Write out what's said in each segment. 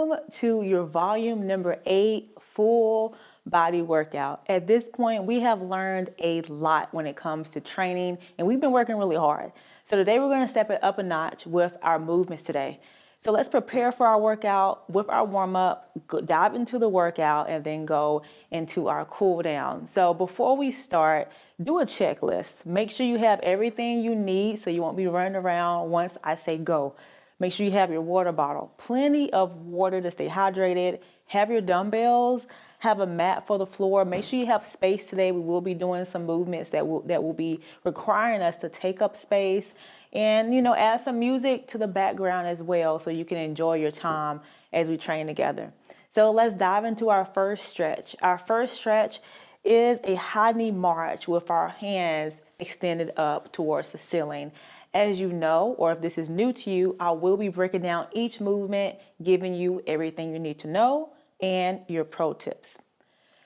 Welcome to your volume number 8 full body workout. At this point, we have learned a lot when it comes to training, and we've been working really hard. So today we're going to step it up a notch with our movements today. So let's prepare for our workout with our warm-up, dive into the workout, and then go into our cool down. So before we start, do a checklist. Make sure you have everything you need so you won't be running around once I say go. Make sure you have your water bottle, plenty of water to stay hydrated. Have your dumbbells, have a mat for the floor. Make sure you have space today. We will be doing some movements that will be requiring us to take up space, and add some music to the background as well so you can enjoy your time as we train together. So let's dive into our first stretch. Our first stretch is a high knee march with our hands extended up towards the ceiling. As you know, or if this is new to you, I will be breaking down each movement, giving you everything you need to know and your pro tips.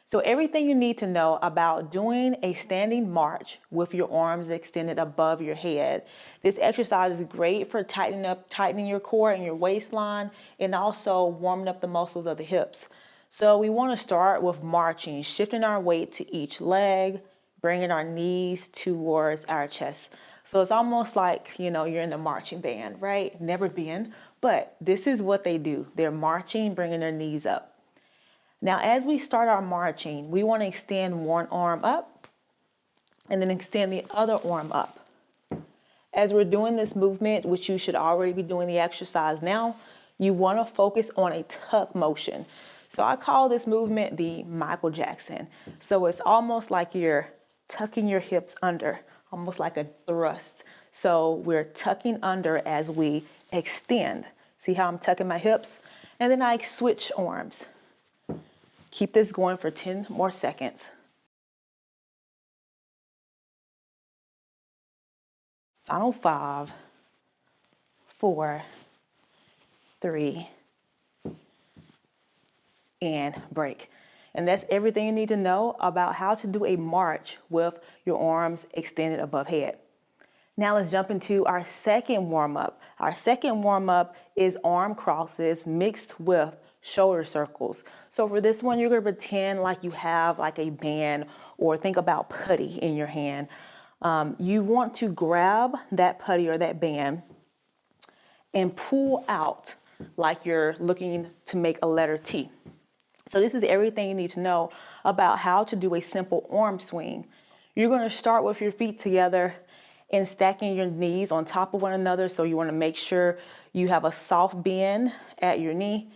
So everything you need to know about doing a standing march with your arms extended above your head. This exercise is great for tightening your core and your waistline, and also warming up the muscles of the hips. So we want to start with marching, shifting our weight to each leg, bringing our knees towards our chest. So it's almost like, you're in the marching band, right? Never been, but this is what they do. They're marching, bringing their knees up. Now, as we start our marching, we want to extend one arm up and then extend the other arm up. As we're doing this movement, which you should already be doing the exercise now, you want to focus on a tuck motion. So I call this movement the Michael Jackson. So it's almost like you're tucking your hips under, almost like a thrust. So we're tucking under as we extend. See how I'm tucking my hips? And then I switch arms. Keep this going for 10 more seconds. Final 5, 4, 3, and break. And that's everything you need to know about how to do a march with your arms extended above head. Now let's jump into our second warm-up. Our second warm-up is arm crosses mixed with shoulder circles. So for this one, you're going to pretend like you have like a band, or think about putty in your hand. You want to grab that putty or that band and pull out like you're looking to make a letter T. So this is everything you need to know about how to do a simple arm swing. You're going to start with your feet together and stacking your knees on top of one another. So you want to make sure you have a soft bend at your knee.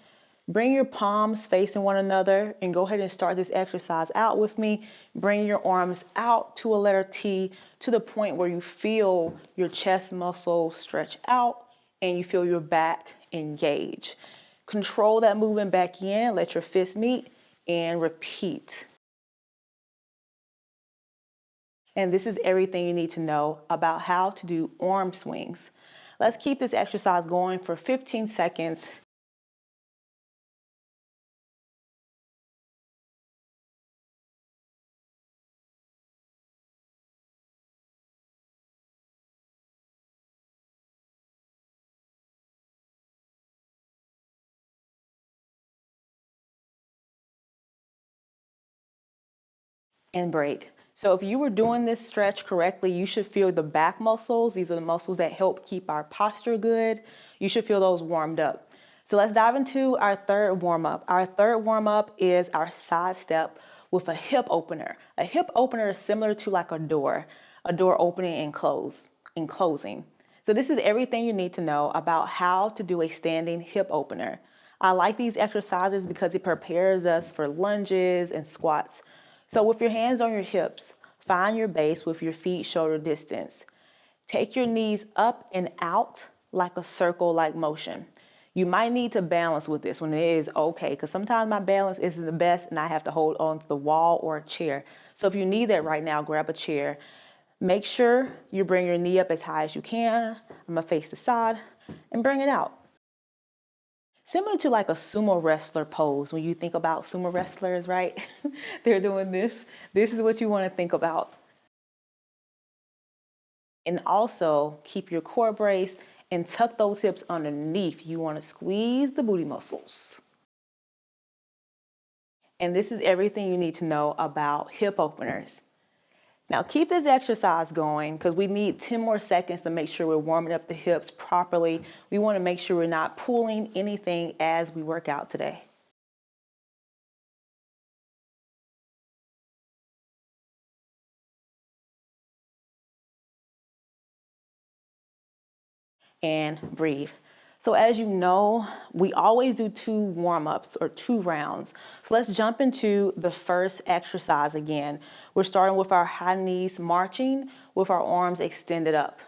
Bring your palms facing one another and go ahead and start this exercise out with me. Bring your arms out to a letter T to the point where you feel your chest muscle stretch out and you feel your back engage. Control that movement back in, let your fists meet, and repeat. And this is everything you need to know about how to do arm swings. Let's keep this exercise going for 15 seconds. And break. So if you were doing this stretch correctly, you should feel the back muscles. These are the muscles that help keep our posture good. You should feel those warmed up. So let's dive into our third warm-up. Our third warm-up is our side step with a hip opener. A hip opener is similar to like a door opening and closing. So this is everything you need to know about how to do a standing hip opener. I like these exercises because it prepares us for lunges and squats. So with your hands on your hips, find your base with your feet shoulder distance. Take your knees up and out like a circle-like motion. You might need to balance with this one. It is okay, because sometimes my balance isn't the best and I have to hold on to the wall or a chair. So if you need that right now, grab a chair. Make sure you bring your knee up as high as you can. I'm gonna face the side and bring it out. Similar to like a sumo wrestler pose. When you think about sumo wrestlers, right? They're doing this. This is what you want to think about. And also keep your core braced and tuck those hips underneath. You want to squeeze the booty muscles. And this is everything you need to know about hip openers. Now keep this exercise going because we need 10 more seconds to make sure we're warming up the hips properly. We want to make sure we're not pulling anything as we work out today. And breathe. So as you know, we always do 2 warm-ups or 2 rounds. So let's jump into the first exercise again. We're starting with our high knees marching with our arms extended up.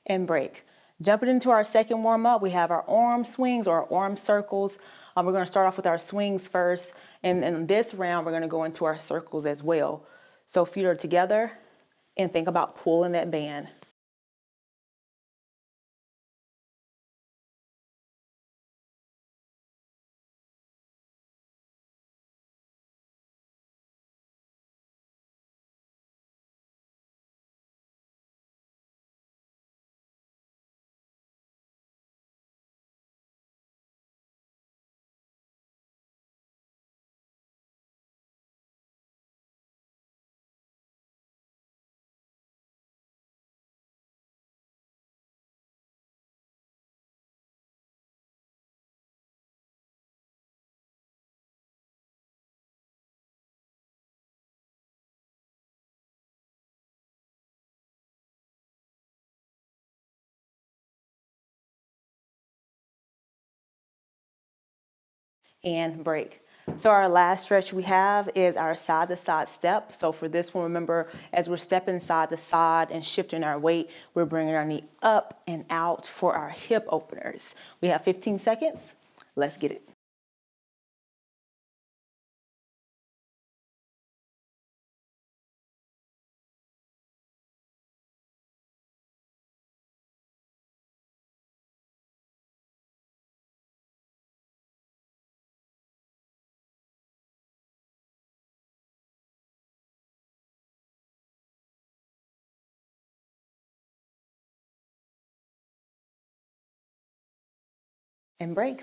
And break. Jumping into our second warm up, we have our arm swings or our arm circles. We're going to start off with our swings first. And in this round, we're going to go into our circles as well. So feet are together and think about pulling that band. And break. So our last stretch we have is our side to side step. So for this one, remember, as we're stepping side to side and shifting our weight, we're bringing our knee up and out for our hip openers. We have 15 seconds. Let's get it. And break.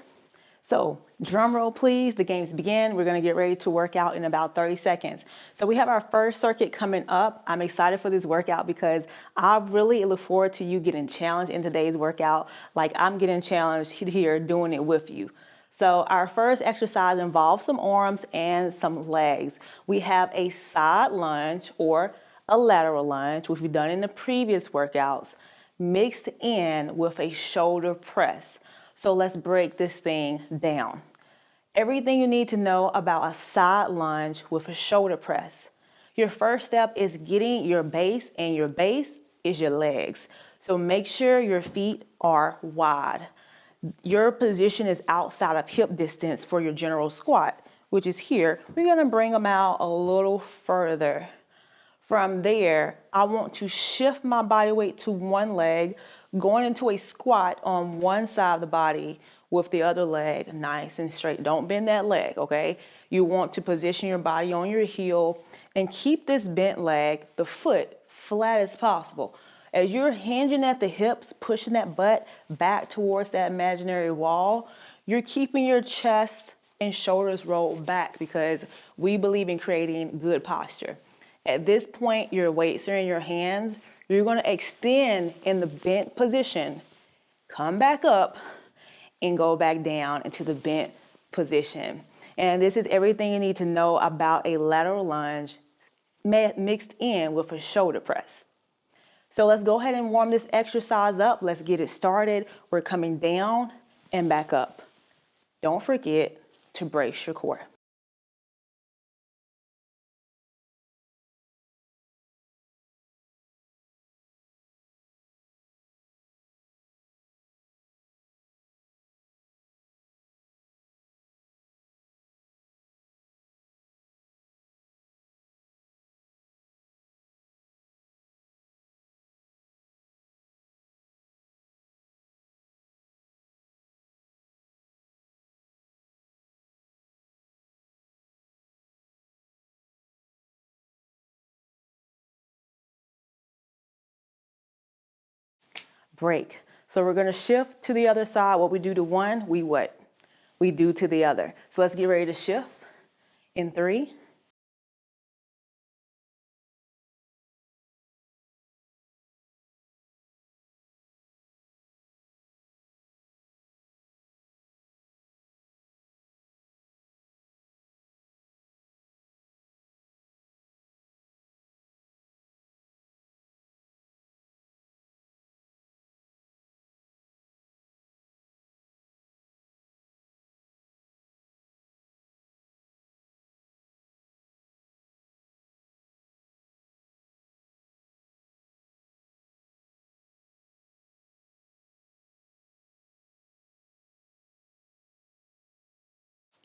So drum roll, please. The games begin. We're going to get ready to work out in about 30 seconds. So we have our first circuit coming up. I'm excited for this workout because I really look forward to you getting challenged in today's workout. Like I'm getting challenged here doing it with you. So our first exercise involves some arms and some legs. We have a side lunge or a lateral lunge, which we've done in the previous workouts, mixed in with a shoulder press. So let's break this thing down. Everything you need to know about a side lunge with a shoulder press. Your first step is getting your base, and your base is your legs. So make sure your feet are wide. Your position is outside of hip distance for your general squat, which is here. We're gonna bring them out a little further. From there, I want to shift my body weight to one leg, going into a squat on one side of the body with the other leg nice and straight. Don't bend that leg, okay? You want to position your body on your heel and keep this bent leg, the foot, flat as possible. As you're hinging at the hips, pushing that butt back towards that imaginary wall, you're keeping your chest and shoulders rolled back because we believe in creating good posture. At this point, your weights are in your hands. You're going to extend in the bent position, come back up, and go back down into the bent position. And this is everything you need to know about a lateral lunge mixed in with a shoulder press. So let's go ahead and warm this exercise up. Let's get it started. We're coming down and back up. Don't forget to brace your core. break. So we're gonna shift to the other side. What we do to one, we what? We do to the other. So let's get ready to shift in 3,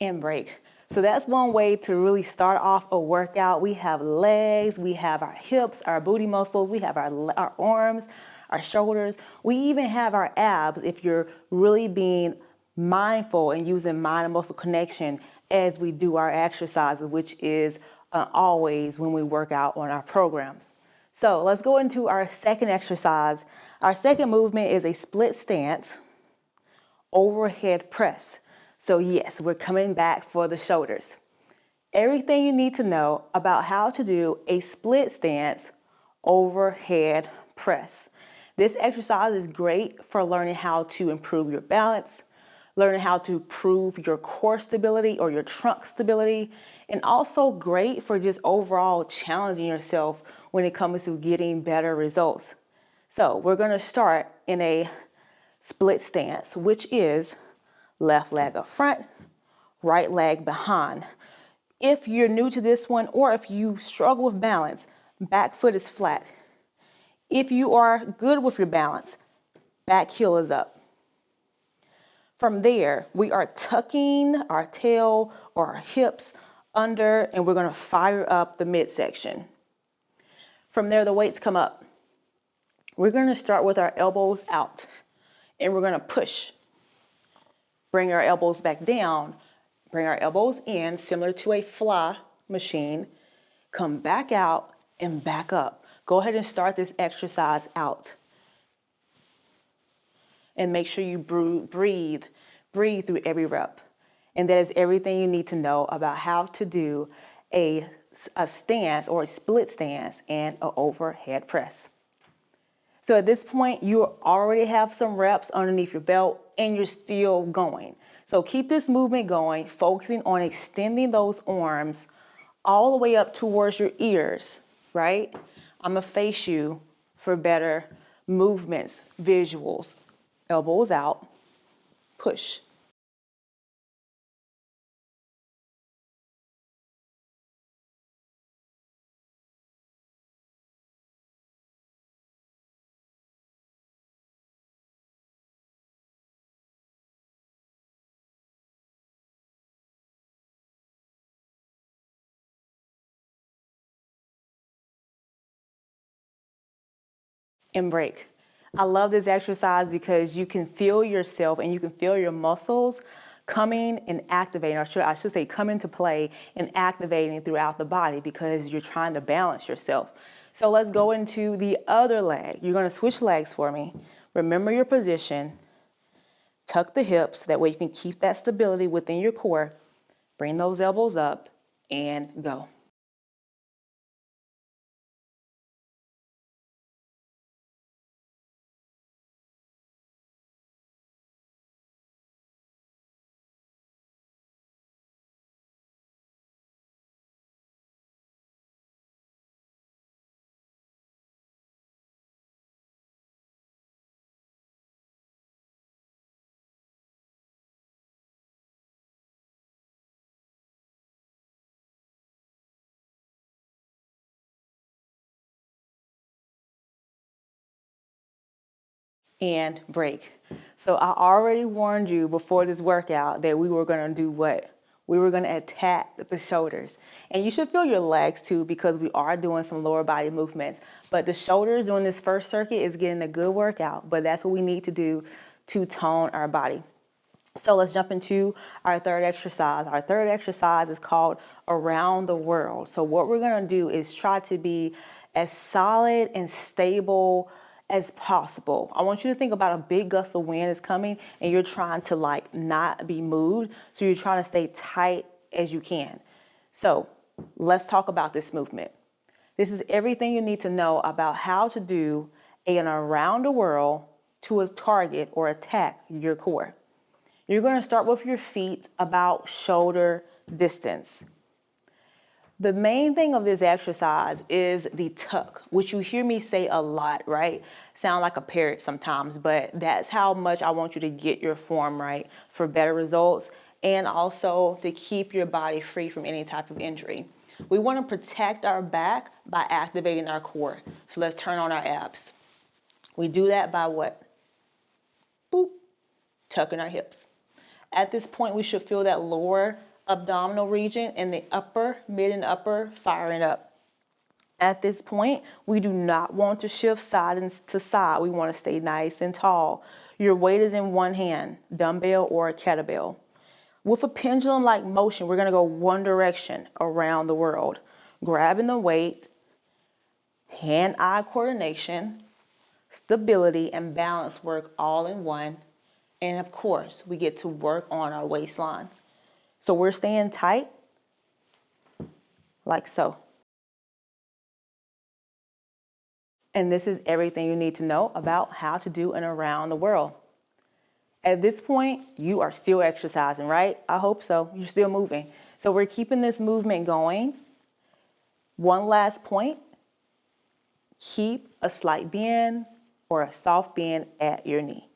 and break. So that's one way to really start off a workout. We have legs, we have our hips, our booty muscles, we have our arms, our shoulders. We even have our abs if you're really being mindful and using mind and muscle connection as we do our exercises, which is always when we work out on our programs. So let's go into our second exercise. Our second movement is a split stance overhead press. So yes, we're coming back for the shoulders. Everything you need to know about how to do a split stance overhead press. This exercise is great for learning how to improve your balance, learning how to improve your core stability or your trunk stability, and also great for just overall challenging yourself when it comes to getting better results. So we're gonna start in a split stance, which is left leg up front, right leg behind. If you're new to this one, or if you struggle with balance, back foot is flat. If you are good with your balance, back heel is up. From there, we are tucking our tail or our hips under, and we're gonna fire up the midsection. From there, the weights come up. We're gonna start with our elbows out, and we're gonna push. Bring our elbows back down, bring our elbows in, similar to a fly machine. Come back out and back up. Go ahead and start this exercise out. And make sure you breathe through every rep. And that is everything you need to know about how to do a stance or a split stance and an overhead press. So at this point, you already have some reps underneath your belt and you're still going. So keep this movement going, focusing on extending those arms all the way up towards your ears, right? I'm gonna face you for better movements, visuals. Elbows out, push. And break. I love this exercise because you can feel yourself and you can feel your muscles coming and activating, or I should say come into play and activating throughout the body because you're trying to balance yourself. So let's go into the other leg. You're gonna switch legs for me. Remember your position, tuck the hips, that way you can keep that stability within your core. Bring those elbows up and go. And break. So I already warned you before this workout that we were gonna do what? We were gonna attack the shoulders. And you should feel your legs too because we are doing some lower body movements. But the shoulders during this first circuit is getting a good workout, but that's what we need to do to tone our body. So let's jump into our third exercise. Our third exercise is called Around the World. So what we're gonna do is try to be as solid and stable as possible. I want you to think about a big gust of wind is coming and you're trying to like not be moved. So you're trying to stay tight as you can. So let's talk about this movement. This is everything you need to know about how to do an around the world to a target or attack your core. You're going to start with your feet about shoulder distance. The main thing of this exercise is the tuck, which you hear me say a lot, right? Sound like a parrot sometimes, but that's how much I want you to get your form right for better results and also to keep your body free from any type of injury. We want to protect our back by activating our core. So let's turn on our abs. We do that by what? Boop, tucking our hips. At this point, we should feel that lower abdominal region and the upper, mid and upper firing up. At this point, we do not want to shift side to side. We want to stay nice and tall. Your weight is in one hand, dumbbell or a kettlebell. With a pendulum-like motion, we're going to go one direction around the world, grabbing the weight, hand-eye coordination, stability, and balance work all in one. And of course, we get to work on our waistline. So we're staying tight, like so. And this is everything you need to know about how to do an around the world. At this point, you are still exercising, right? I hope so. You're still moving. So we're keeping this movement going. One last point, keep a slight bend or a soft bend at your knee.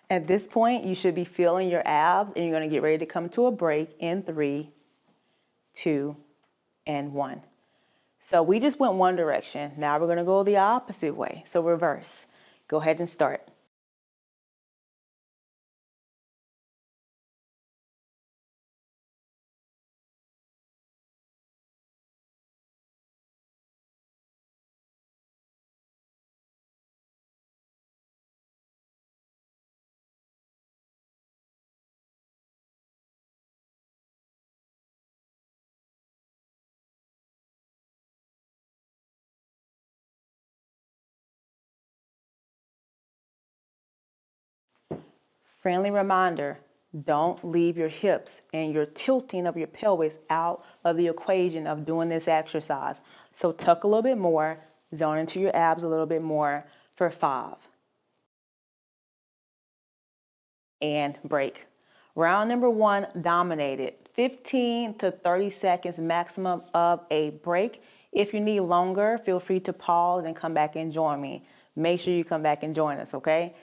At this point, you should be feeling your abs and you're gonna get ready to come to a break in 3, 2, and 1. So we just went one direction. Now we're gonna go the opposite way. So reverse. Go ahead and start. Friendly reminder, don't leave your hips and your tilting of your pelvis out of the equation of doing this exercise. So tuck a little bit more, zone into your abs a little bit more for 5. And break. Round number 1 dominated. 15 to 30 seconds maximum of a break. If you need longer, feel free to pause and come back and join me. Make sure you come back and join us, okay?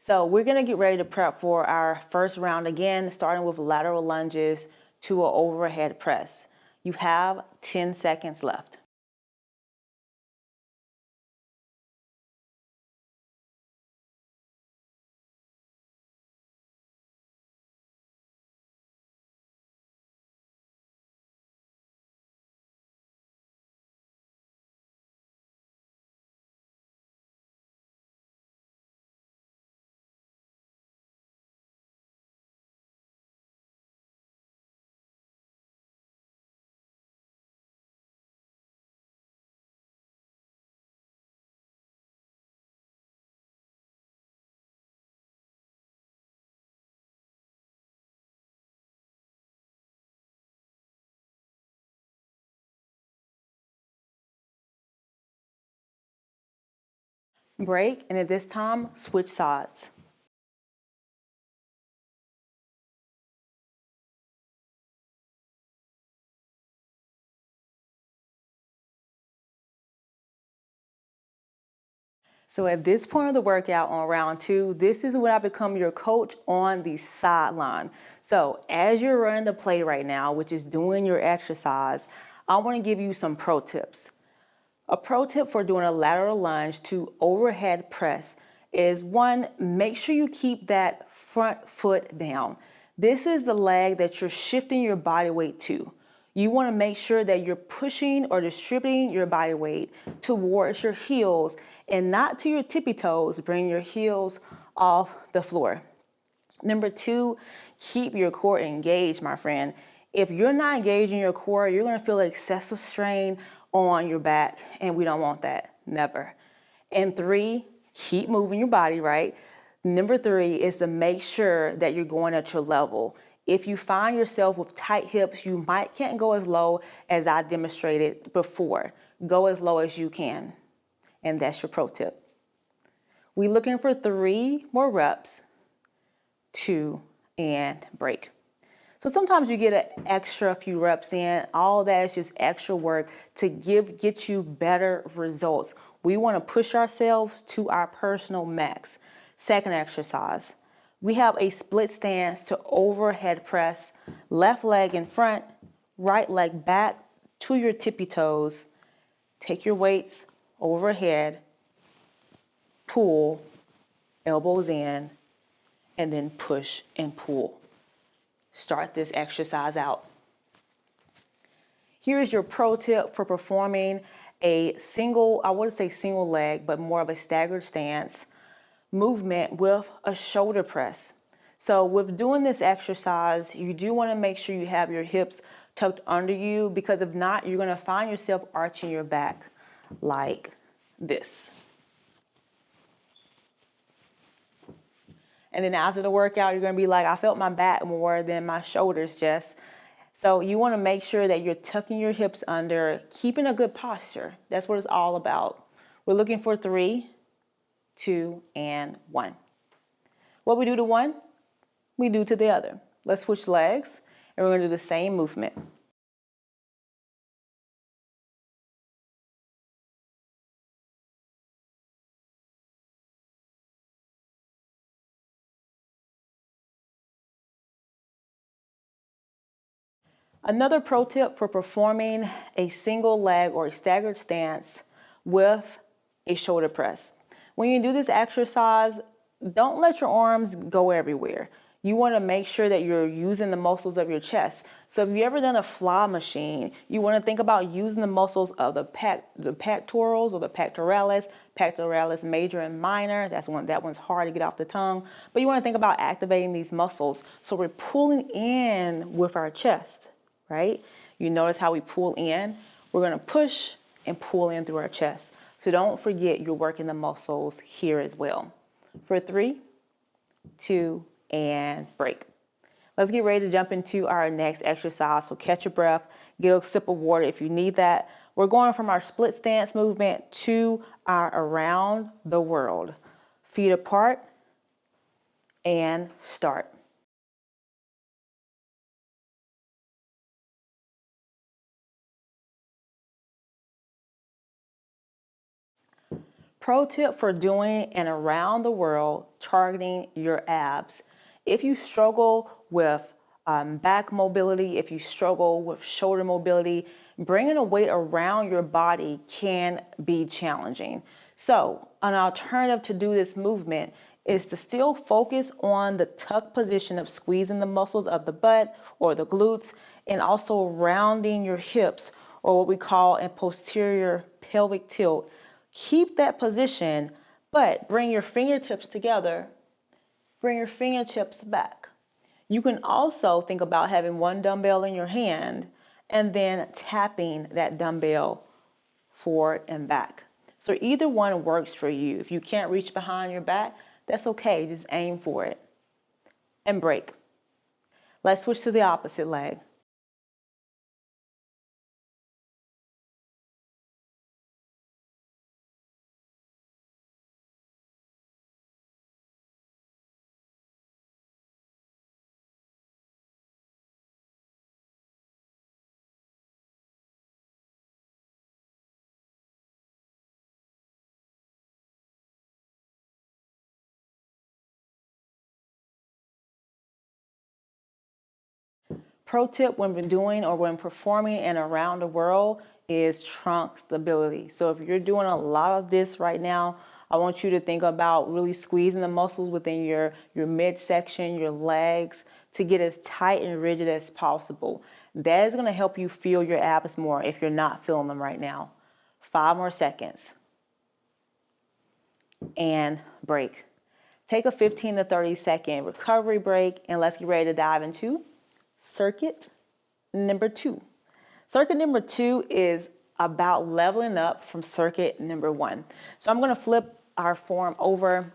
So we're gonna get ready to prep for our first round again, starting with lateral lunges to an overhead press. You have 10 seconds left. Break, and at this time, switch sides. So at this point of the workout on round 2, this is when I become your coach on the sideline. So as you're running the play right now, which is doing your exercise, I want to give you some pro tips. A pro tip for doing a lateral lunge to overhead press is 1, make sure you keep that front foot down. This is the leg that you're shifting your body weight to. You want to make sure that you're pushing or distributing your body weight towards your heels and not to your tippy toes. Bring your heels off the floor. Number 2, keep your core engaged, my friend. If you're not engaging your core, you're going to feel excessive strain on your back, and we don't want that. Never. And 3, keep moving your body, right? Number 3 is to make sure that you're going at your level. If you find yourself with tight hips, you can't go as low as I demonstrated before. Go as low as you can. And that's your pro tip. We're looking for 3 more reps, 2, and break. So sometimes you get an extra few reps in. All that is just extra work to get you better results. We want to push ourselves to our personal max. Second exercise, we have a split stance to overhead press. Left leg in front, right leg back to your tippy toes. Take your weights overhead, pull, elbows in, and then push and pull. Start this exercise out. Here's your pro tip for performing a single, I wouldn't say single leg, but more of a staggered stance movement with a shoulder press. So with doing this exercise, you do want to make sure you have your hips tucked under you, because if not, you're going to find yourself arching your back like this. And then after the workout, you're going to be like, I felt my back more than my shoulders, Jess. So you want to make sure that you're tucking your hips under, keeping a good posture. That's what it's all about. We're looking for 3, 2, and 1. What we do to one, we do to the other. Let's switch legs, and we're going to do the same movement. Another pro tip for performing a single leg or a staggered stance with a shoulder press. When you do this exercise, don't let your arms go everywhere. You want to make sure that you're using the muscles of your chest. So if you've ever done a fly machine, you want to think about using the muscles of the pectorals or the pectoralis major and minor. That one's hard to get off the tongue. But you want to think about activating these muscles. So we're pulling in with our chest, right? You notice how we pull in? We're going to push and pull in through our chest. So don't forget you're working the muscles here as well. For 3, 2, and break. Let's get ready to jump into our next exercise. So catch your breath, get a sip of water if you need that. We're going from our split stance movement to our around the world. Feet apart and start. Pro tip for doing an around the world targeting your abs. If you struggle with back mobility, if you struggle with shoulder mobility, bringing a weight around your body can be challenging. So an alternative to do this movement is to still focus on the tuck position of squeezing the muscles of the butt or the glutes, and also rounding your hips, or what we call a posterior pelvic tilt. Keep that position, but bring your fingertips together, bring your fingertips back. You can also think about having one dumbbell in your hand and then tapping that dumbbell forward and back. So either one works for you. If you can't reach behind your back, that's okay. Just aim for it and break. Let's switch to the opposite leg. Pro tip when doing or when performing and around the world is trunk stability. So if you're doing a lot of this right now, I want you to think about really squeezing the muscles within your midsection, your legs, to get as tight and rigid as possible. That is going to help you feel your abs more if you're not feeling them right now. 5 more seconds. And break. Take a 15 to 30 second recovery break, and let's get ready to dive into circuit number 2. Circuit number 2 is about leveling up from circuit number 1. So I'm going to flip our form over.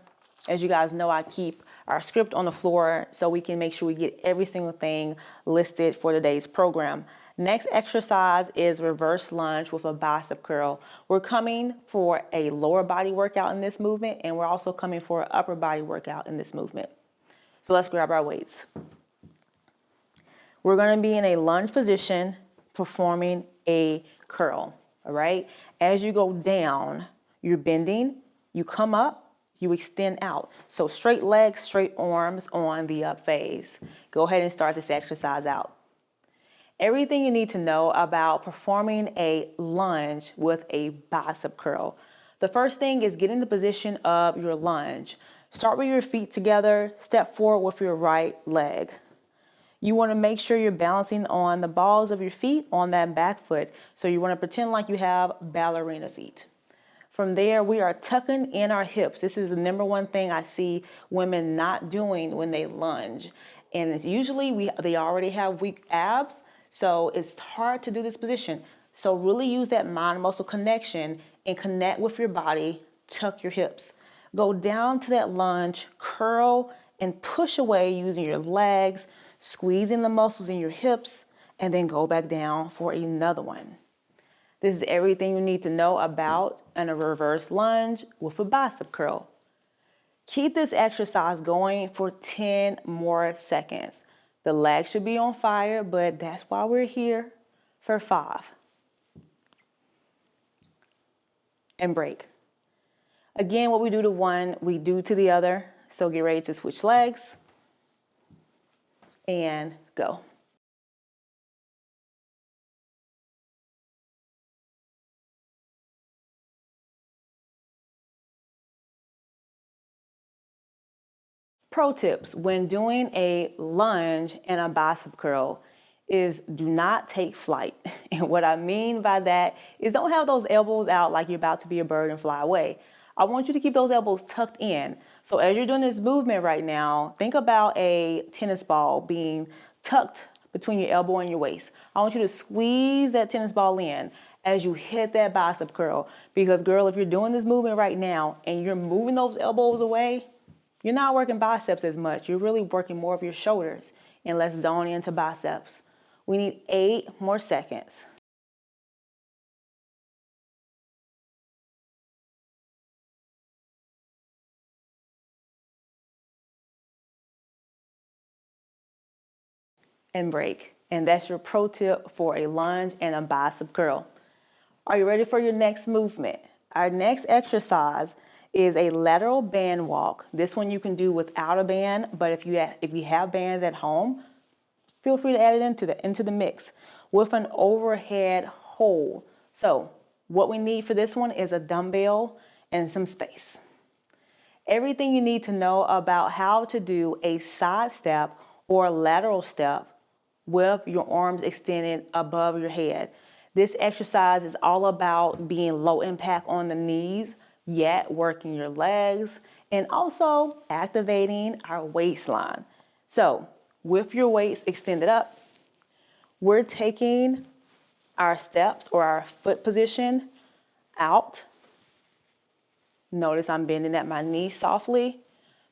As you guys know, I keep our script on the floor so we can make sure we get every single thing listed for today's program. Next exercise is reverse lunge with a bicep curl. We're coming for a lower body workout in this movement, and we're also coming for an upper body workout in this movement. So let's grab our weights. We're going to be in a lunge position performing a curl, all right? As you go down, you're bending, you come up, you extend out. So straight legs, straight arms on the up phase. Go ahead and start this exercise out. Everything you need to know about performing a lunge with a bicep curl. The first thing is get in the position of your lunge. Start with your feet together, step forward with your right leg. You want to make sure you're balancing on the balls of your feet on that back foot. So you want to pretend like you have ballerina feet. From there, we are tucking in our hips. This is the number one thing I see women not doing when they lunge. And it's usually they already have weak abs, so it's hard to do this position. So really use that mind-muscle connection and connect with your body, tuck your hips. Go down to that lunge, curl and push away using your legs, squeezing the muscles in your hips, and then go back down for another one. This is everything you need to know about a reverse lunge with a bicep curl. Keep this exercise going for 10 more seconds. The legs should be on fire, but that's why we're here for 5. And break. Again, what we do to one, we do to the other. So get ready to switch legs and go. Pro tips when doing a lunge and a bicep curl is do not take flight. And what I mean by that is don't have those elbows out like you're about to be a bird and fly away. I want you to keep those elbows tucked in. So as you're doing this movement right now, think about a tennis ball being tucked between your elbow and your waist. I want you to squeeze that tennis ball in as you hit that bicep curl. Because girl, if you're doing this movement right now and you're moving those elbows away, you're not working biceps as much. You're really working more of your shoulders. And let's zone into biceps. We need 8 more seconds. And break. And that's your pro tip for a lunge and a bicep curl. Are you ready for your next movement? Our next exercise is a lateral band walk. This one you can do without a band, but if you have bands at home, feel free to add it into the mix with an overhead hold. So what we need for this one is a dumbbell and some space. Everything you need to know about how to do a side step or a lateral step with your arms extended above your head. This exercise is all about being low impact on the knees, yet working your legs and also activating our waistline. So with your weights extended up, we're taking our steps or our foot position out. Notice I'm bending at my knee softly,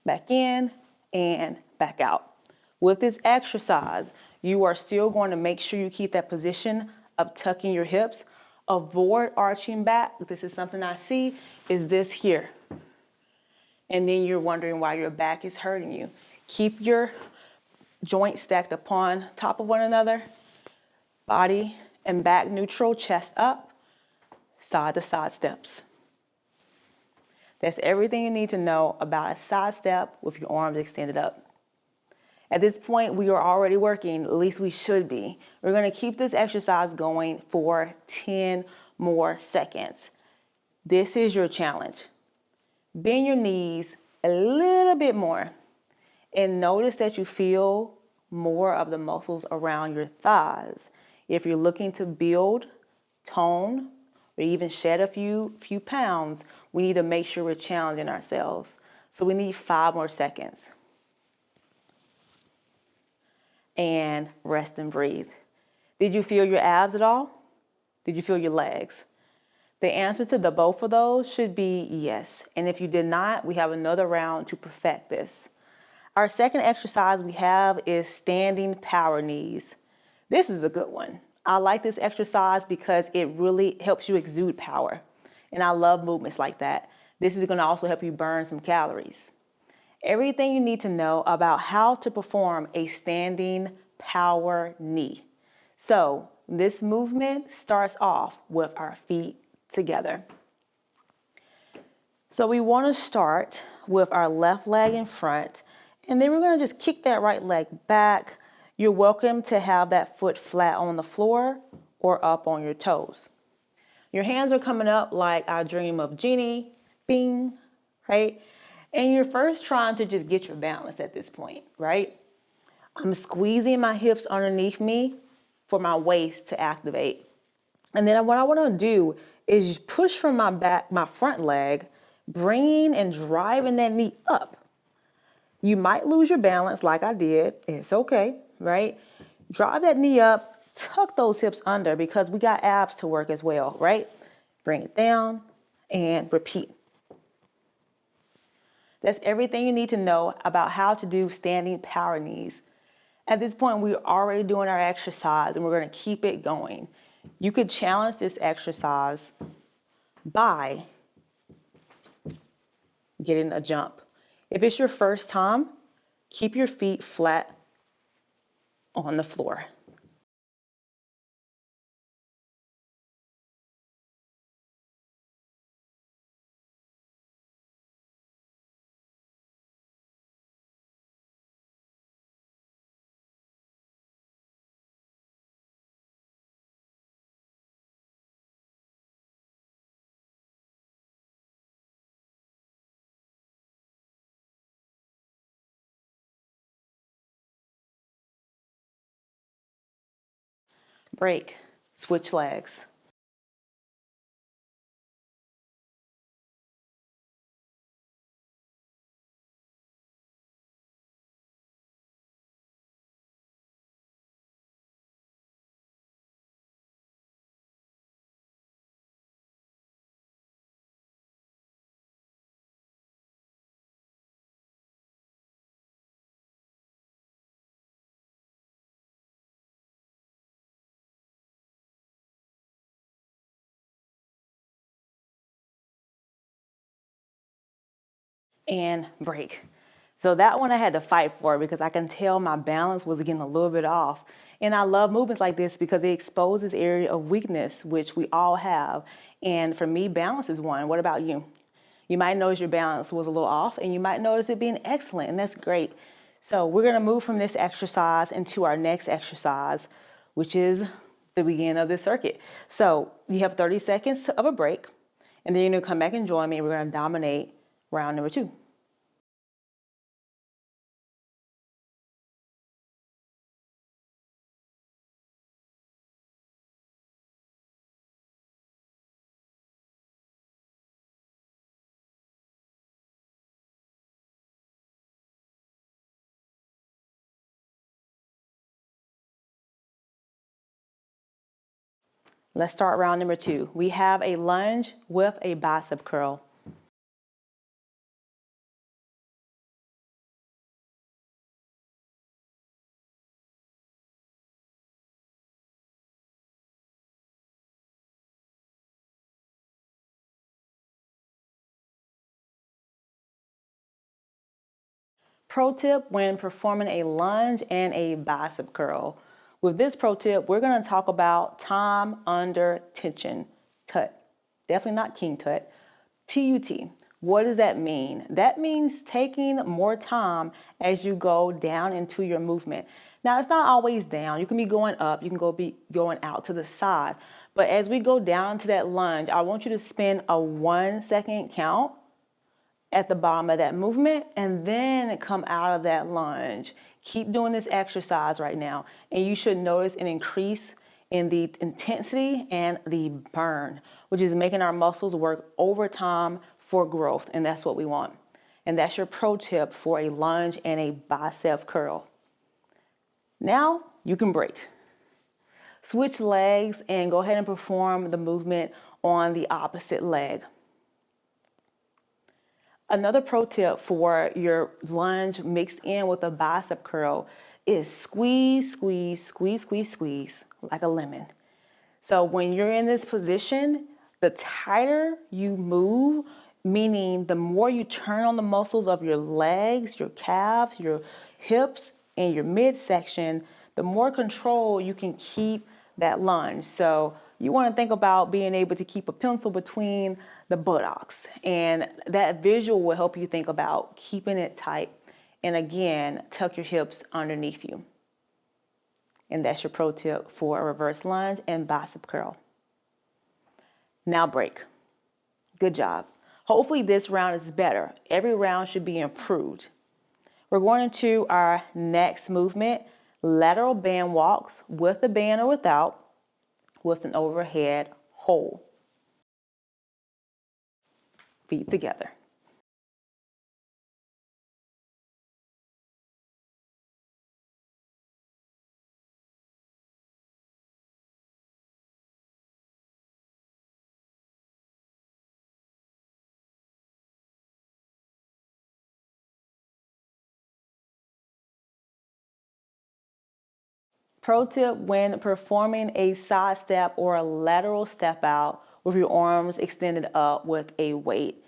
back in and back out. With this exercise, you are still going to make sure you keep that position of tucking your hips. Avoid arching back. This is something I see, is this here. And then you're wondering why your back is hurting you. Keep your joints stacked upon top of one another. Body and back neutral, chest up, side to side steps. That's everything you need to know about a side step with your arms extended up. At this point, we are already working, at least we should be. We're gonna keep this exercise going for 10 more seconds. This is your challenge. Bend your knees a little bit more and notice that you feel more of the muscles around your thighs. If you're looking to build tone or even shed a few pounds, we need to make sure we're challenging ourselves. So we need 5 more seconds. And rest and breathe. Did you feel your abs at all? Did you feel your legs? The answer to both of those should be yes. And if you did not, we have another round to perfect this. Our second exercise we have is standing power knees. This is a good one. I like this exercise because it really helps you exude power. And I love movements like that. This is going to also help you burn some calories. Everything you need to know about how to perform a standing power knee. So this movement starts off with our feet together. So we want to start with our left leg in front, and then we're going to just kick that right leg back. You're welcome to have that foot flat on the floor or up on your toes. Your hands are coming up like I dream of Jeannie, bing, right? And you're first trying to just get your balance at this point, right? I'm squeezing my hips underneath me for my waist to activate. And then what I want to do is just push from my front leg, bringing and driving that knee up. You might lose your balance like I did. It's okay, right? Drive that knee up, tuck those hips under because we got abs to work as well, right? Bring it down and repeat. That's everything you need to know about how to do standing power knees. At this point, we're already doing our exercise and we're going to keep it going. You could challenge this exercise by getting a jump. If it's your first time, keep your feet flat on the floor. Break, switch legs. And break. So that one I had to fight for because I can tell my balance was getting a little bit off. And I love movements like this because it exposes area of weakness, which we all have. And for me, balance is one. What about you? You might notice your balance was a little off and you might notice it being excellent, and that's great. So we're gonna move from this exercise into our next exercise, which is the beginning of this circuit. So you have 30 seconds of a break, and then you're gonna come back and join me. We're gonna dominate round number 2. Let's start round number 2. We have a lunge with a bicep curl. Pro tip when performing a lunge and a bicep curl. With this pro tip, we're going to talk about time under tension, TUT. Definitely not king tut. TUT. What does that mean? That means taking more time as you go down into your movement. Now, it's not always down. You can be going up. You can be going out to the side. But as we go down to that lunge, I want you to spend a 1-second count at the bottom of that movement and then come out of that lunge. Keep doing this exercise right now, and you should notice an increase in the intensity and the burn, which is making our muscles work overtime for growth. And that's what we want. And that's your pro tip for a lunge and a bicep curl. Now you can break. Switch legs and go ahead and perform the movement on the opposite leg. Another pro tip for your lunge mixed in with a bicep curl is squeeze, squeeze, squeeze, squeeze, squeeze like a lemon. So when you're in this position, the tighter you move, meaning the more you turn on the muscles of your legs, your calves, your hips, and your midsection, the more control you can keep that lunge. So you want to think about being able to keep a pencil between the buttocks, and that visual will help you think about keeping it tight. And again, tuck your hips underneath you. And that's your pro tip for a reverse lunge and bicep curl. Now break. Good job. Hopefully this round is better. Every round should be improved. We're going into our next movement, lateral band walks with a band or without, with an overhead hold. Feet together. Pro tip when performing a side step or a lateral step out with your arms extended up with a weight.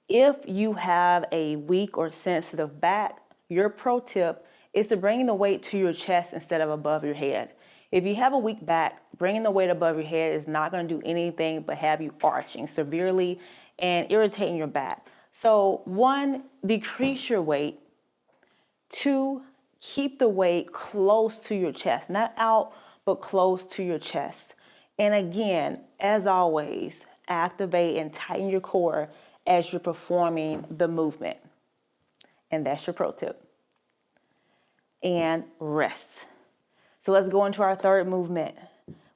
If you have a weak or sensitive back, your pro tip is to bring the weight to your chest instead of above your head. If you have a weak back, bringing the weight above your head is not going to do anything but have you arching severely and irritating your back. So 1, decrease your weight. 2, keep the weight close to your chest, not out, but close to your chest. And again, as always, activate and tighten your core as you're performing the movement. And that's your pro tip. And rest. So let's go into our third movement.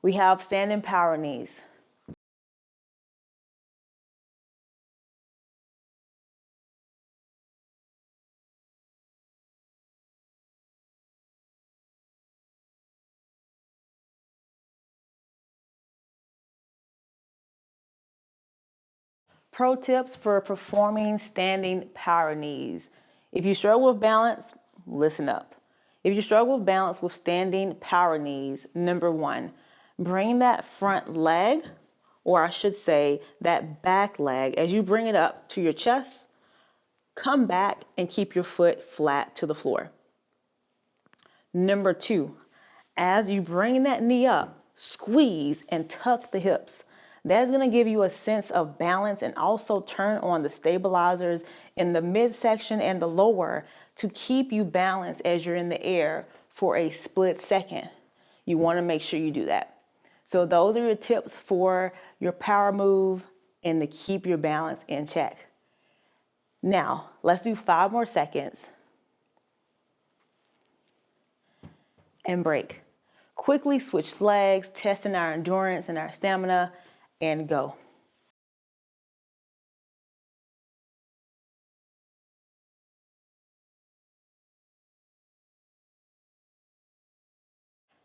We have standing power knees. Pro tips for performing standing power knees. If you struggle with balance, listen up. If you struggle with balance with standing power knees, number 1, bring that front leg, or I should say that back leg, as you bring it up to your chest, come back and keep your foot flat to the floor. Number 2, as you bring that knee up, squeeze and tuck the hips. That's going to give you a sense of balance and also turn on the stabilizers in the midsection and the lower to keep you balanced as you're in the air for a split second. You want to make sure you do that. So those are your tips for your power move and to keep your balance in check. Now, let's do 5 more seconds and break. Quickly switch legs, testing our endurance and our stamina, and go.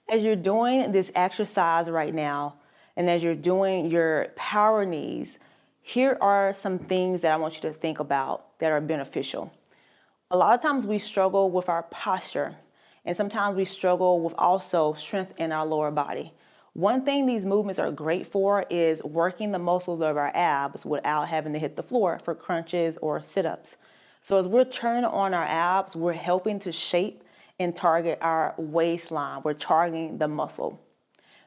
As you're doing this exercise right now, and as you're doing your power knees, here are some things that I want you to think about that are beneficial. A lot of times we struggle with our posture, and sometimes we struggle with also strength in our lower body. One thing these movements are great for is working the muscles of our abs without having to hit the floor for crunches or sit-ups. So as we're turning on our abs, we're helping to shape and target our waistline. We're targeting the muscle.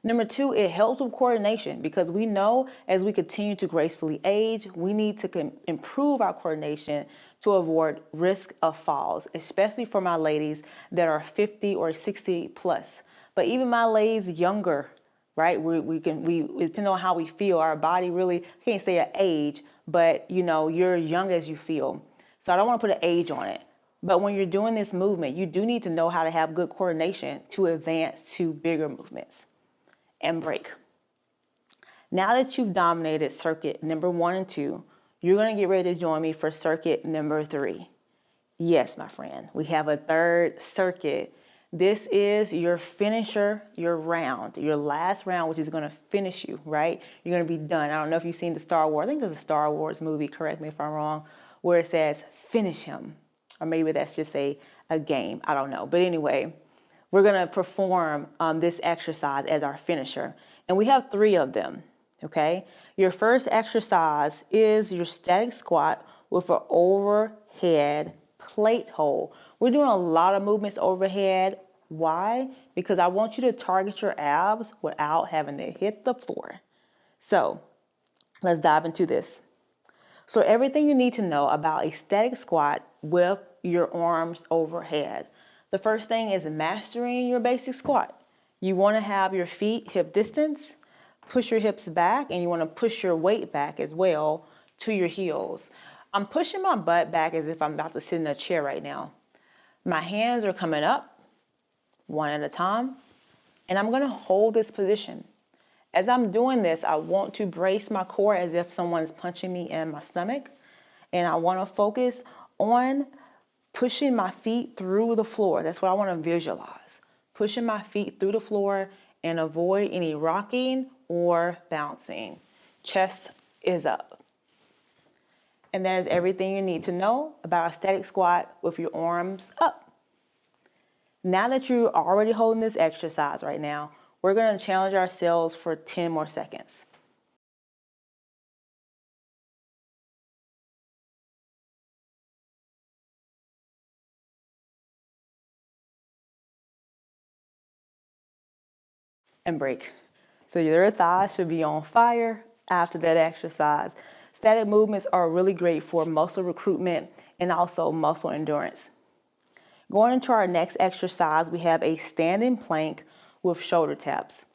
Number 2, it helps with coordination because we know as we continue to gracefully age, we need to improve our coordination to avoid risk of falls, especially for my ladies that are 50 or 60 plus. But even my ladies younger, right? We depending on how we feel, our body really, I can't say an age, but you're young as you feel. So I don't want to put an age on it. But when you're doing this movement, you do need to know how to have good coordination to advance to bigger movements. and break. Now that you've dominated circuit number 1 and 2, you're going to get ready to join me for circuit number 3. Yes, my friend, we have a third circuit. This is your finisher, your round, your last round, which is going to finish you, right? You're going to be done. I don't know if you've seen the Star Wars. I think there's a Star Wars movie, correct me if I'm wrong, where it says finish him. Or maybe that's just a game. I don't know. But anyway, we're going to perform this exercise as our finisher. And we have 3 of them, okay? Your first exercise is your static squat with an overhead plate hold. We're doing a lot of movements overhead. Why? Because I want you to target your abs without having to hit the floor. So let's dive into this. So everything you need to know about a static squat with your arms overhead. The first thing is mastering your basic squat. You want to have your feet hip distance, push your hips back, and you want to push your weight back as well to your heels. I'm pushing my butt back as if I'm about to sit in a chair right now. My hands are coming up one at a time, and I'm going to hold this position. As I'm doing this, I want to brace my core as if someone's punching me in my stomach, and I want to focus on pushing my feet through the floor. That's what I want to visualize. Pushing my feet through the floor and avoid any rocking or bouncing. Chest is up. And that is everything you need to know about a static squat with your arms up. Now that you're already holding this exercise right now, we're going to challenge ourselves for 10 more seconds. And break. So your thighs should be on fire after that exercise. Static movements are really great for muscle recruitment and also muscle endurance. Going into our next exercise, we have a standing plank with shoulder taps.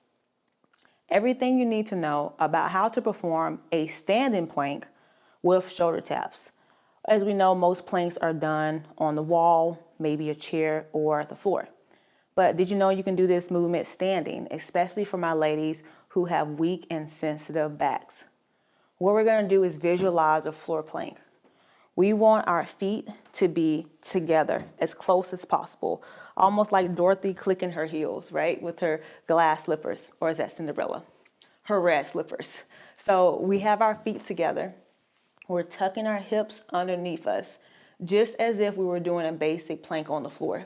Everything you need to know about how to perform a standing plank with shoulder taps. As we know, most planks are done on the wall, maybe a chair or the floor. But did you know you can do this movement standing, especially for my ladies who have weak and sensitive backs? What we're going to do is visualize a floor plank. We want our feet to be together as close as possible, almost like Dorothy clicking her heels, right, with her glass slippers, or is that Cinderella? Her red slippers. So we have our feet together. We're tucking our hips underneath us, just as if we were doing a basic plank on the floor.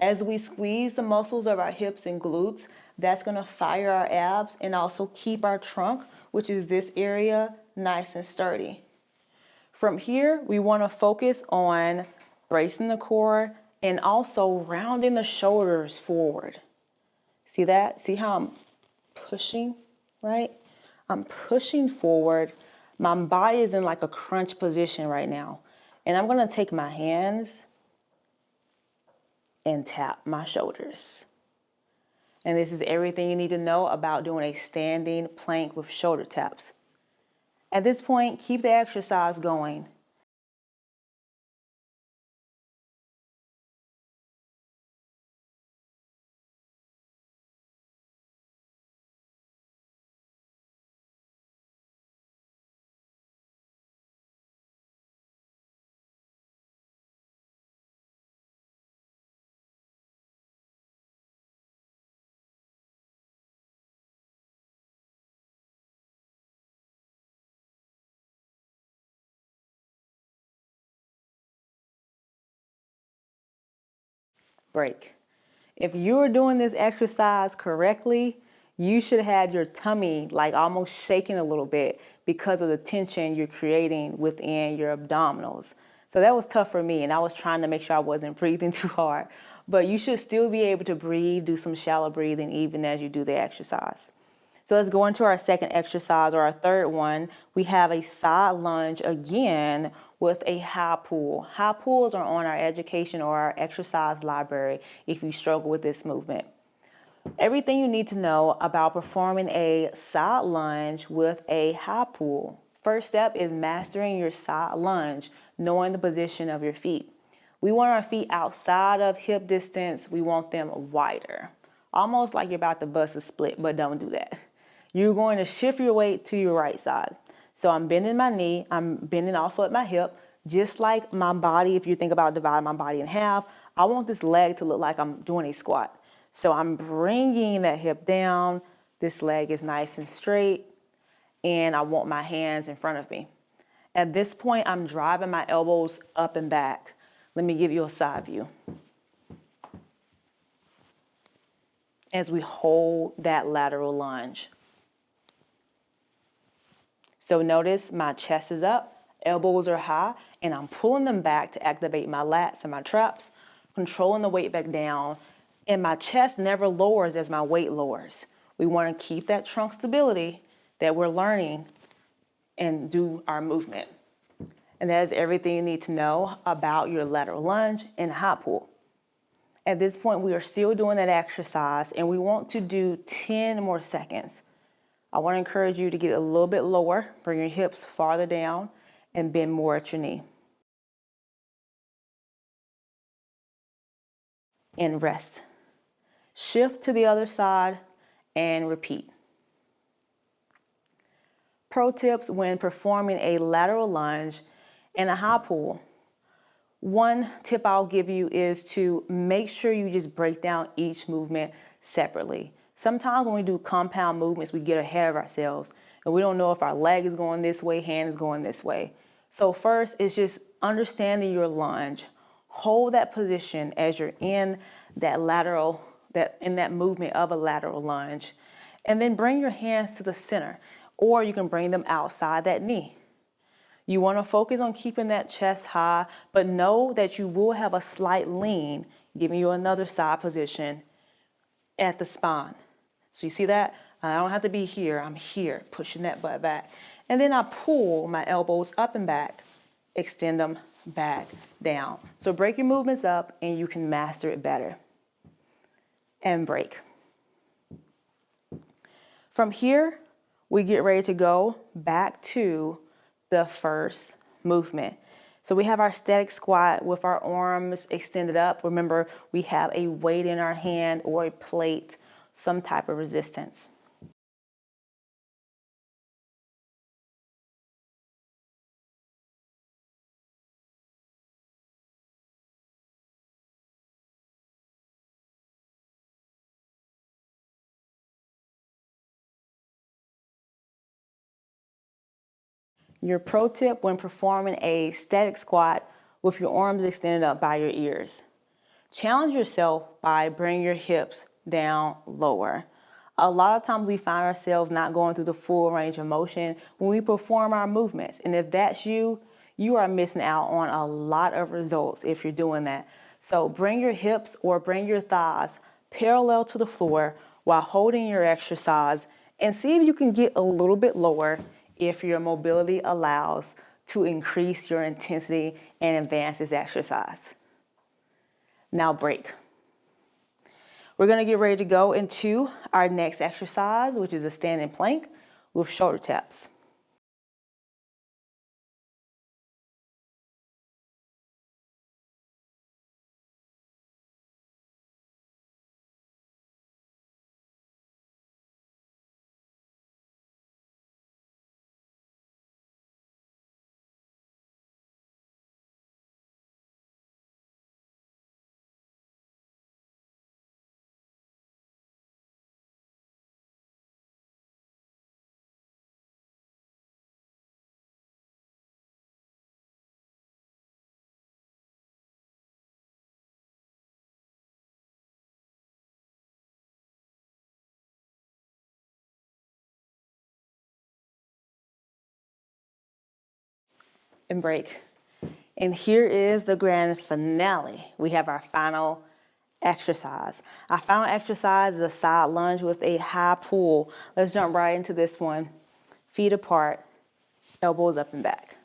As we squeeze the muscles of our hips and glutes, that's going to fire our abs and also keep our trunk, which is this area, nice and sturdy. From here, we want to focus on bracing the core and also rounding the shoulders forward. See that? See how I'm pushing, right? I'm pushing forward. My body is in like a crunch position right now. And I'm going to take my hands and tap my shoulders. And this is everything you need to know about doing a standing plank with shoulder taps. At this point, keep the exercise going. Break. If you're doing this exercise correctly, you should have your tummy like almost shaking a little bit because of the tension you're creating within your abdominals. So that was tough for me, and I was trying to make sure I wasn't breathing too hard. But you should still be able to breathe, do some shallow breathing even as you do the exercise. So let's go into our second exercise, or our third one. We have a side lunge again with a high pull. High pulls are on our education or our exercise library if you struggle with this movement. Everything you need to know about performing a side lunge with a high pull. First step is mastering your side lunge, knowing the position of your feet. We want our feet outside of hip distance. We want them wider. almost like you're about to bust a split, but don't do that. You're going to shift your weight to your right side. So I'm bending my knee, I'm bending also at my hip, just like my body. If you think about dividing my body in half, I want this leg to look like I'm doing a squat. So I'm bringing that hip down, this leg is nice and straight, and I want my hands in front of me. At this point, I'm driving my elbows up and back. Let me give you a side view. As we hold that lateral lunge. So notice my chest is up, elbows are high, and I'm pulling them back to activate my lats and my traps, controlling the weight back down, and my chest never lowers as my weight lowers. We want to keep that trunk stability that we're learning and do our movement. And that is everything you need to know about your lateral lunge and hot pull. At this point, we are still doing that exercise, and we want to do 10 more seconds. I want to encourage you to get a little bit lower, bring your hips farther down, and bend more at your knee. And rest. Shift to the other side and repeat. Pro tips when performing a lateral lunge and a high pull. One tip I'll give you is to make sure you just break down each movement separately. Sometimes when we do compound movements, we get ahead of ourselves and we don't know if our leg is going this way, hand is going this way. So first is just understanding your lunge. Hold that position as you're in that movement of a lateral lunge. And then bring your hands to the center, or you can bring them outside that knee. You want to focus on keeping that chest high, but know that you will have a slight lean, giving you another side position at the spine. So you see that? I don't have to be here. I'm here, pushing that butt back. And then I pull my elbows up and back, extend them back, down. So break your movements up and you can master it better. And break. From here, we get ready to go back to the first movement. So we have our static squat with our arms extended up. Remember, we have a weight in our hand or a plate, some type of resistance. Your pro tip when performing a static squat with your arms extended up by your ears. Challenge yourself by bringing your hips down lower. A lot of times we find ourselves not going through the full range of motion when we perform our movements. And if that's you, you are missing out on a lot of results if you're doing that. So bring your hips or bring your thighs parallel to the floor while holding your exercise and see if you can get a little bit lower if your mobility allows to increase your intensity and advance this exercise. Now break. We're going to get ready to go into our next exercise, which is a standing plank with shoulder taps. And break. And here is the grand finale. We have our final exercise. Our final exercise is a side lunge with a high pull. Let's jump right into this one. Feet apart, elbows up and back.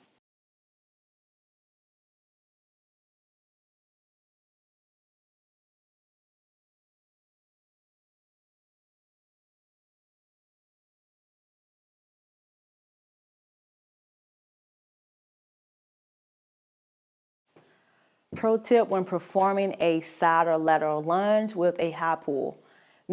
Pro tip when performing a side or lateral lunge with a high pull.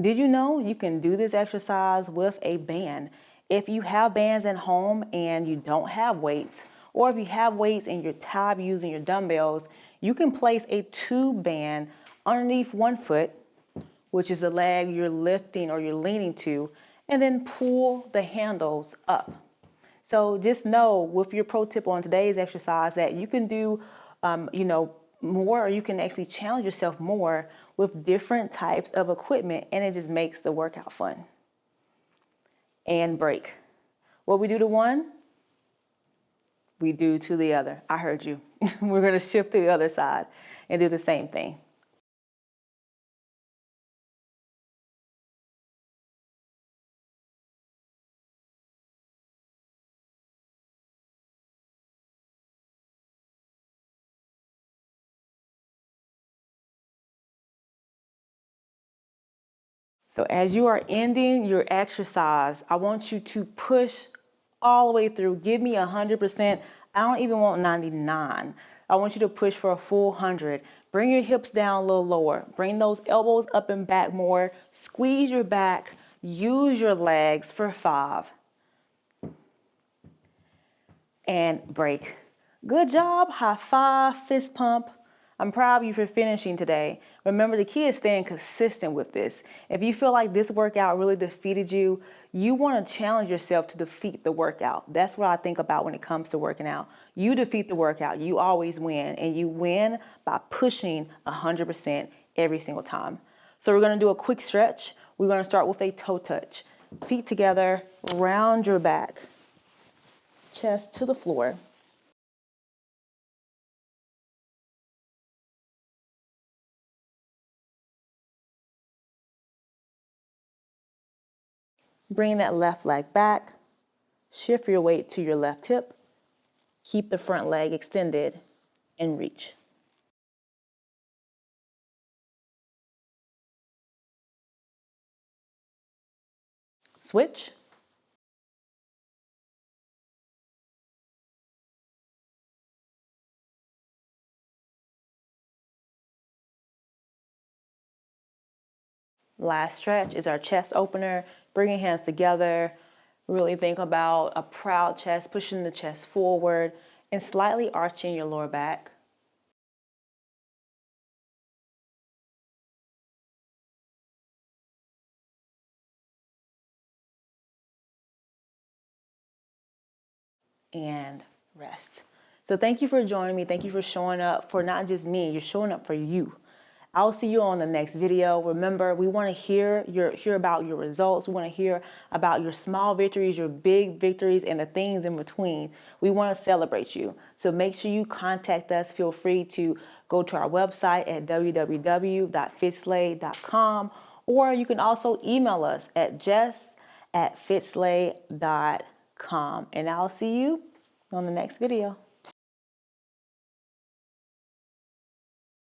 Did you know you can do this exercise with a band? If you have bands at home and you don't have weights, or if you have weights and you're tired of using your dumbbells, you can place a tube band underneath one foot, which is the leg you're lifting or you're leaning to, and then pull the handles up. So just know with your pro tip on today's exercise that you can do, more, or you can actually challenge yourself more with different types of equipment, and it just makes the workout fun. And break. What we do to one, we do to the other. I heard you. We're going to shift to the other side and do the same thing. So as you are ending your exercise, I want you to push all the way through. Give me 100%. I don't even want 99. I want you to push for a full 100. Bring your hips down a little lower. Bring those elbows up and back more. Squeeze your back. Use your legs for 5. And break. Good job. High five, fist pump. I'm proud of you for finishing today. Remember, the key is staying consistent with this. If you feel like this workout really defeated you, you want to challenge yourself to defeat the workout. That's what I think about when it comes to working out. You defeat the workout. You always win. And you win by pushing 100% every single time. So we're going to do a quick stretch. We're going to start with a toe touch. Feet together, round your back. Chest to the floor. Bring that left leg back. Shift your weight to your left hip. Keep the front leg extended and reach. Switch. Last stretch is our chest opener. Bring your hands together. Really think about a proud chest, pushing the chest forward and slightly arching your lower back. And rest. So thank you for joining me. Thank you for showing up for not just me, you're showing up for you. I'll see you on the next video. Remember, we want to hear about your results. We want to hear about your small victories, your big victories, and the things in between. We want to celebrate you. So make sure you contact us. Feel free to go to our website at www.fitslay.com, or you can also email us at jess@fitslay.com. And I'll see you on the next video.